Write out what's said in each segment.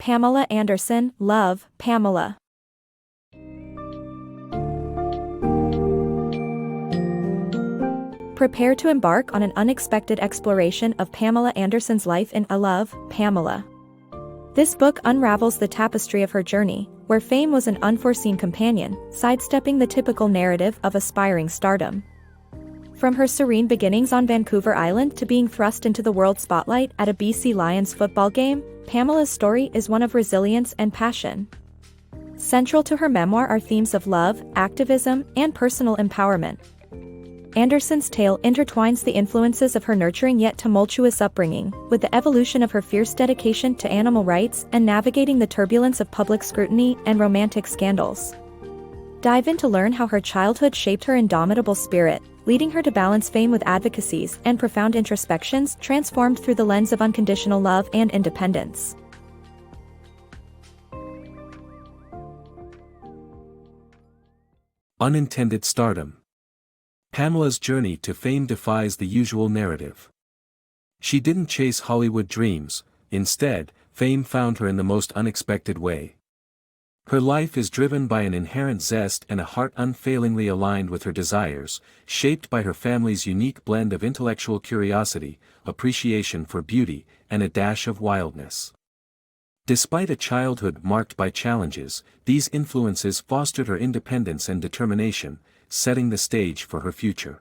Pamela Anderson, Love, Pamela. Prepare to embark on an unexpected exploration of Pamela Anderson's life in Love, Pamela. This book unravels the tapestry of her journey, where fame was an unforeseen companion, sidestepping the typical narrative of aspiring stardom. From her serene beginnings on Vancouver Island to being thrust into the world spotlight at a BC Lions football game, Pamela's story is one of resilience and passion. Central to her memoir are themes of love, activism, and personal empowerment. Anderson's tale intertwines the influences of her nurturing yet tumultuous upbringing, with the evolution of her fierce dedication to animal rights and navigating the turbulence of public scrutiny and romantic scandals. Dive in to learn how her childhood shaped her indomitable spirit, leading her to balance fame with advocacies and profound introspections transformed through the lens of unconditional love and independence. Unintended Stardom. Pamela's journey to fame defies the usual narrative. She didn't chase Hollywood dreams, instead, fame found her in the most unexpected way. Her life is driven by an inherent zest and a heart unfailingly aligned with her desires, shaped by her family's unique blend of intellectual curiosity, appreciation for beauty, and a dash of wildness. Despite a childhood marked by challenges, these influences fostered her independence and determination, setting the stage for her future.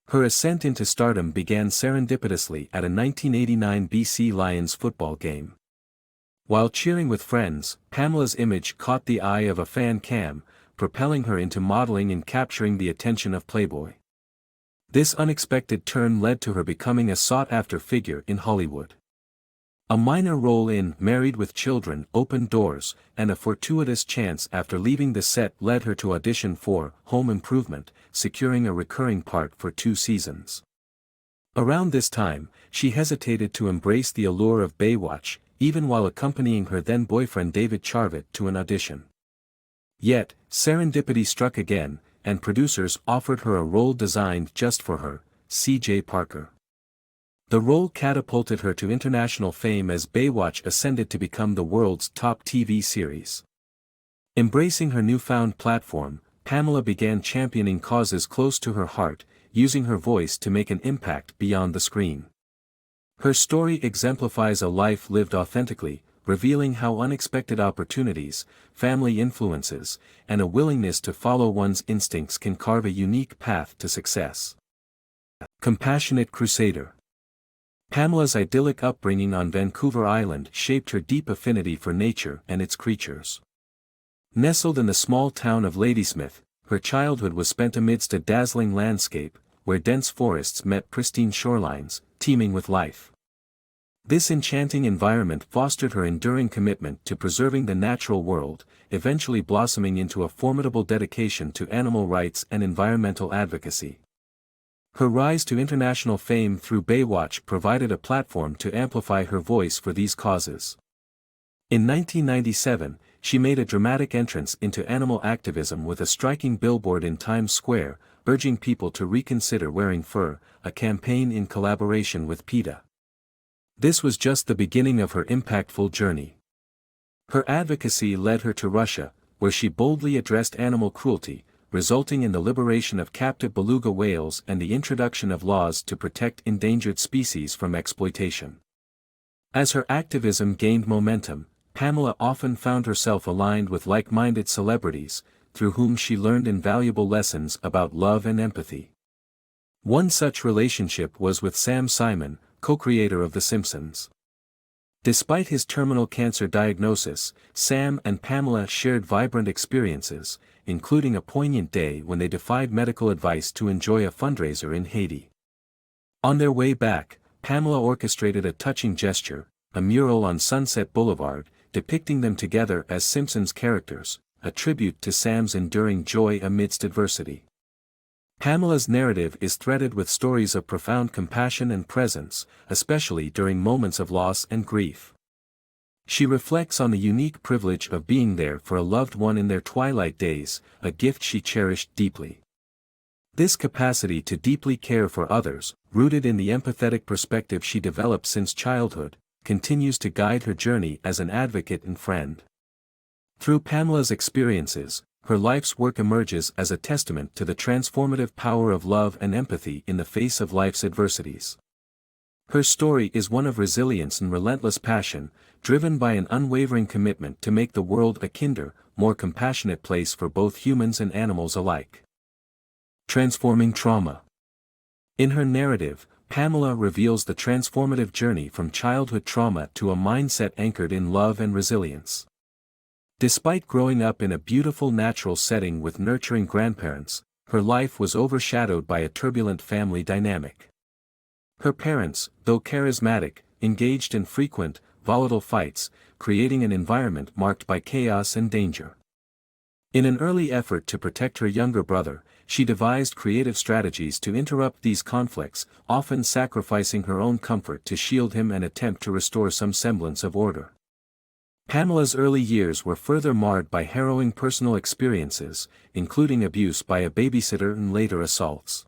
Her ascent into stardom began serendipitously at a 1989 BC Lions football game. While cheering with friends, Pamela's image caught the eye of a fan cam, propelling her into modeling and capturing the attention of Playboy. This unexpected turn led to her becoming a sought-after figure in Hollywood. A minor role in Married with Children opened doors, and a fortuitous chance after leaving the set led her to audition for Home Improvement, securing a recurring part for 2 seasons. Around this time, she hesitated to embrace the allure of Baywatch, even while accompanying her then-boyfriend David Charvet to an audition. Yet, serendipity struck again, and producers offered her a role designed just for her, C.J. Parker. The role catapulted her to international fame as Baywatch ascended to become the world's top TV series. Embracing her newfound platform, Pamela began championing causes close to her heart, using her voice to make an impact beyond the screen. Her story exemplifies a life lived authentically, revealing how unexpected opportunities, family influences, and a willingness to follow one's instincts can carve a unique path to success. Compassionate Crusader. Pamela's idyllic upbringing on Vancouver Island shaped her deep affinity for nature and its creatures. Nestled in the small town of Ladysmith, her childhood was spent amidst a dazzling landscape, where dense forests met pristine shorelines, teeming with life. This enchanting environment fostered her enduring commitment to preserving the natural world, eventually blossoming into a formidable dedication to animal rights and environmental advocacy. Her rise to international fame through Baywatch provided a platform to amplify her voice for these causes. In 1997, she made a dramatic entrance into animal activism with a striking billboard in Times Square, urging people to reconsider wearing fur, a campaign in collaboration with PETA. This was just the beginning of her impactful journey. Her advocacy led her to Russia, where she boldly addressed animal cruelty, resulting in the liberation of captive beluga whales and the introduction of laws to protect endangered species from exploitation. As her activism gained momentum, Pamela often found herself aligned with like-minded celebrities, through whom she learned invaluable lessons about love and empathy. One such relationship was with Sam Simon, co-creator of The Simpsons. Despite his terminal cancer diagnosis, Sam and Pamela shared vibrant experiences, including a poignant day when they defied medical advice to enjoy a fundraiser in Haiti. On their way back, Pamela orchestrated a touching gesture, a mural on Sunset Boulevard, depicting them together as Simpsons characters, a tribute to Sam's enduring joy amidst adversity. Pamela's narrative is threaded with stories of profound compassion and presence, especially during moments of loss and grief. She reflects on the unique privilege of being there for a loved one in their twilight days, a gift she cherished deeply. This capacity to deeply care for others, rooted in the empathetic perspective she developed since childhood, continues to guide her journey as an advocate and friend. Through Pamela's experiences, her life's work emerges as a testament to the transformative power of love and empathy in the face of life's adversities. Her story is one of resilience and relentless passion, driven by an unwavering commitment to make the world a kinder, more compassionate place for both humans and animals alike. Transforming trauma. In her narrative, Pamela reveals the transformative journey from childhood trauma to a mindset anchored in love and resilience. Despite growing up in a beautiful natural setting with nurturing grandparents, her life was overshadowed by a turbulent family dynamic. Her parents, though charismatic, engaged in frequent, volatile fights, creating an environment marked by chaos and danger. In an early effort to protect her younger brother, she devised creative strategies to interrupt these conflicts, often sacrificing her own comfort to shield him and attempt to restore some semblance of order. Pamela's early years were further marred by harrowing personal experiences, including abuse by a babysitter and later assaults.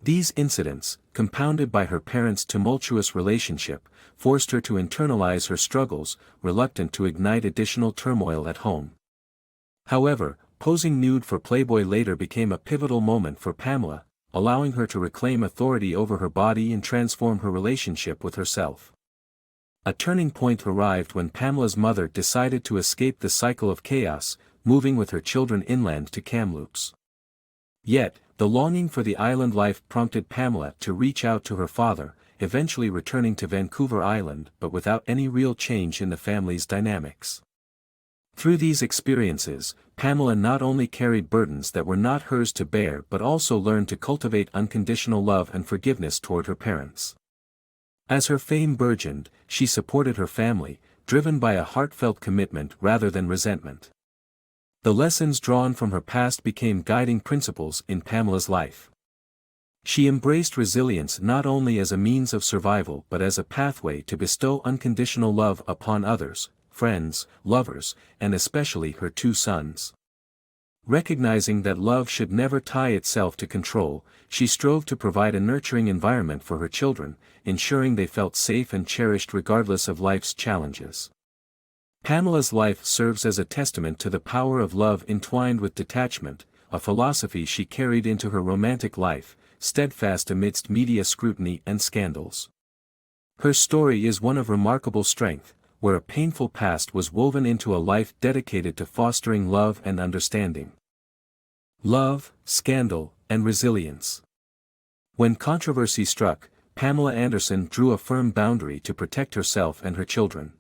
These incidents, compounded by her parents' tumultuous relationship, forced her to internalize her struggles, reluctant to ignite additional turmoil at home. However, posing nude for Playboy later became a pivotal moment for Pamela, allowing her to reclaim authority over her body and transform her relationship with herself. A turning point arrived when Pamela's mother decided to escape the cycle of chaos, moving with her children inland to Kamloops. Yet, the longing for the island life prompted Pamela to reach out to her father, eventually returning to Vancouver Island but without any real change in the family's dynamics. Through these experiences, Pamela not only carried burdens that were not hers to bear but also learned to cultivate unconditional love and forgiveness toward her parents. As her fame burgeoned, she supported her family, driven by a heartfelt commitment rather than resentment. The lessons drawn from her past became guiding principles in Pamela's life. She embraced resilience not only as a means of survival but as a pathway to bestow unconditional love upon others, friends, lovers, and especially her two sons. Recognizing that love should never tie itself to control, she strove to provide a nurturing environment for her children, ensuring they felt safe and cherished regardless of life's challenges. Pamela's life serves as a testament to the power of love entwined with detachment, a philosophy she carried into her romantic life, steadfast amidst media scrutiny and scandals. Her story is one of remarkable strength, where a painful past was woven into a life dedicated to fostering love and understanding. Love, scandal, and resilience. When controversy struck, Pamela Anderson drew a firm boundary to protect herself and her children.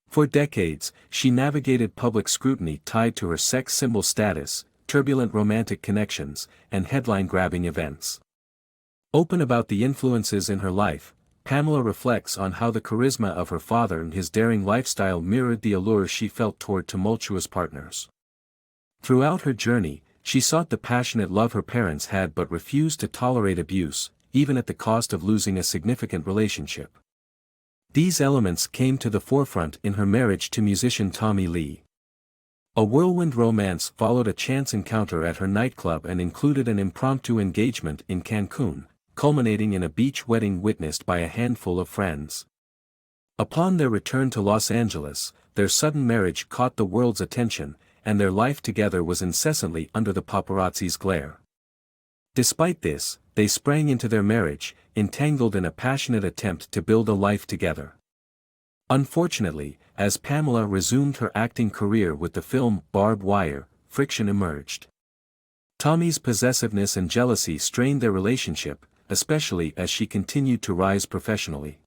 For decades, she navigated public scrutiny tied to her sex symbol status, turbulent romantic connections, and headline-grabbing events. Open about the influences in her life, Pamela reflects on how the charisma of her father and his daring lifestyle mirrored the allure she felt toward tumultuous partners. Throughout her journey, she sought the passionate love her parents had but refused to tolerate abuse, even at the cost of losing a significant relationship. These elements came to the forefront in her marriage to musician Tommy Lee. A whirlwind romance followed a chance encounter at her nightclub and included an impromptu engagement in Cancun, culminating in a beach wedding witnessed by a handful of friends. Upon their return to Los Angeles, their sudden marriage caught the world's attention, and their life together was incessantly under the paparazzi's glare. Despite this, they sprang into their marriage, entangled in a passionate attempt to build a life together. Unfortunately, as Pamela resumed her acting career with the film Barbed Wire, friction emerged. Tommy's possessiveness and jealousy strained their relationship, especially as she continued to rise professionally.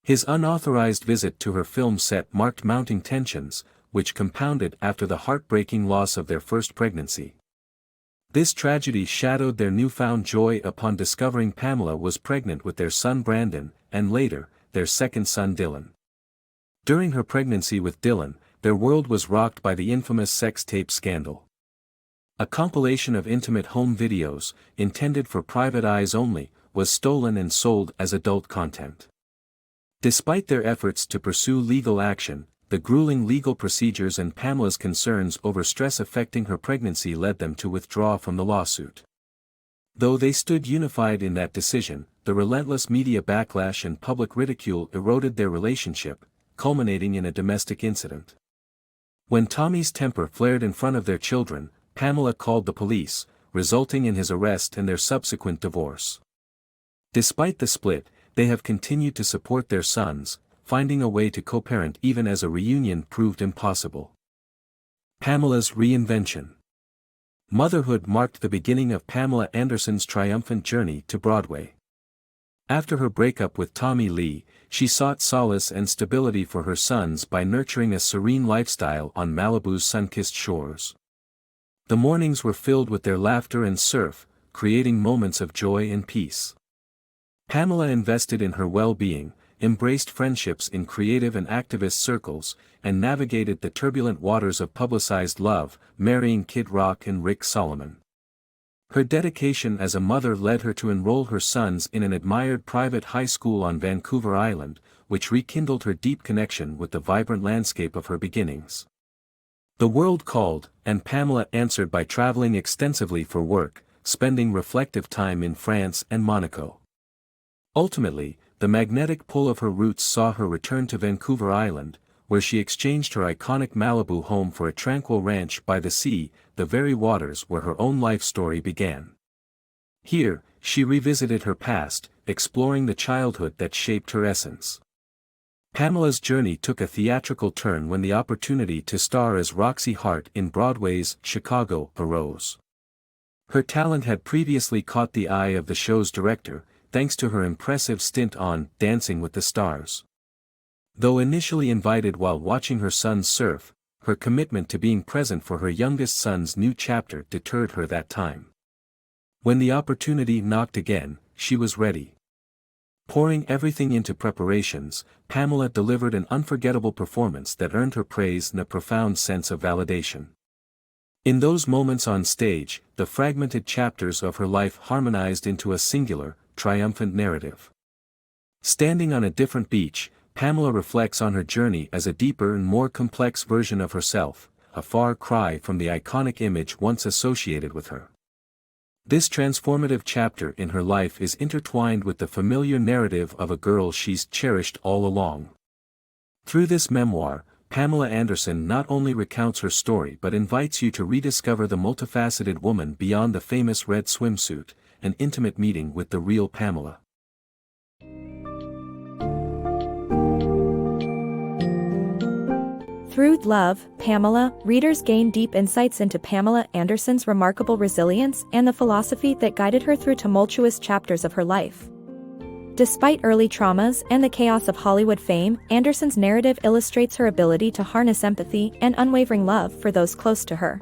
His unauthorized visit to her film set marked mounting tensions, which compounded after the heartbreaking loss of their first pregnancy. This tragedy shadowed their newfound joy upon discovering Pamela was pregnant with their son Brandon, and later, their second son Dylan. During her pregnancy with Dylan, their world was rocked by the infamous sex tape scandal. A compilation of intimate home videos, intended for private eyes only, was stolen and sold as adult content. Despite their efforts to pursue legal action, the grueling legal procedures and Pamela's concerns over stress affecting her pregnancy led them to withdraw from the lawsuit. Though they stood unified in that decision, the relentless media backlash and public ridicule eroded their relationship, culminating in a domestic incident. When Tommy's temper flared in front of their children, Pamela called the police, resulting in his arrest and their subsequent divorce. Despite the split, they have continued to support their sons, finding a way to co-parent even as a reunion proved impossible. Pamela's reinvention. Motherhood marked the beginning of Pamela Anderson's triumphant journey to Broadway. After her breakup with Tommy Lee, she sought solace and stability for her sons by nurturing a serene lifestyle on Malibu's sun-kissed shores. The mornings were filled with their laughter and surf, creating moments of joy and peace. Pamela invested in her well-being, embraced friendships in creative and activist circles, and navigated the turbulent waters of publicized love, marrying Kid Rock and Rick Solomon. Her dedication as a mother led her to enroll her sons in an admired private high school on Vancouver Island, which rekindled her deep connection with the vibrant landscape of her beginnings. The world called, and Pamela answered by traveling extensively for work, spending reflective time in France and Monaco. Ultimately, the magnetic pull of her roots saw her return to Vancouver Island, where she exchanged her iconic Malibu home for a tranquil ranch by the sea, the very waters where her own life story began. Here, she revisited her past, exploring the childhood that shaped her essence. Pamela's journey took a theatrical turn when the opportunity to star as Roxy Hart in Broadway's Chicago arose. Her talent had previously caught the eye of the show's director, thanks to her impressive stint on Dancing with the Stars. Though initially invited while watching her sons surf, her commitment to being present for her youngest son's new chapter deterred her that time. When the opportunity knocked again, she was ready. Pouring everything into preparations, Pamela delivered an unforgettable performance that earned her praise and a profound sense of validation. In those moments on stage, the fragmented chapters of her life harmonized into a singular, triumphant narrative. Standing on a different beach, Pamela reflects on her journey as a deeper and more complex version of herself, a far cry from the iconic image once associated with her. This transformative chapter in her life is intertwined with the familiar narrative of a girl she's cherished all along. Through this memoir, Pamela Anderson not only recounts her story but invites you to rediscover the multifaceted woman beyond the famous red swimsuit, an intimate meeting with the real Pamela. Through Love, Pamela, readers gain deep insights into Pamela Anderson's remarkable resilience and the philosophy that guided her through tumultuous chapters of her life. Despite early traumas and the chaos of Hollywood fame, Anderson's narrative illustrates her ability to harness empathy and unwavering love for those close to her.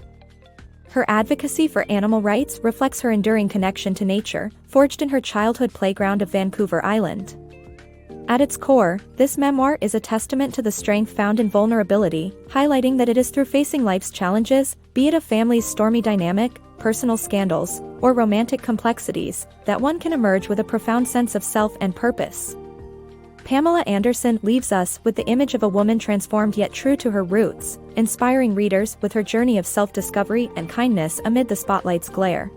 Her advocacy for animal rights reflects her enduring connection to nature, forged in her childhood playground of Vancouver Island. At its core, this memoir is a testament to the strength found in vulnerability, highlighting that it is through facing life's challenges, be it a family's stormy dynamic, personal scandals, or romantic complexities, that one can emerge with a profound sense of self and purpose. Pamela Anderson leaves us with the image of a woman transformed yet true to her roots, inspiring readers with her journey of self-discovery and kindness amid the spotlight's glare.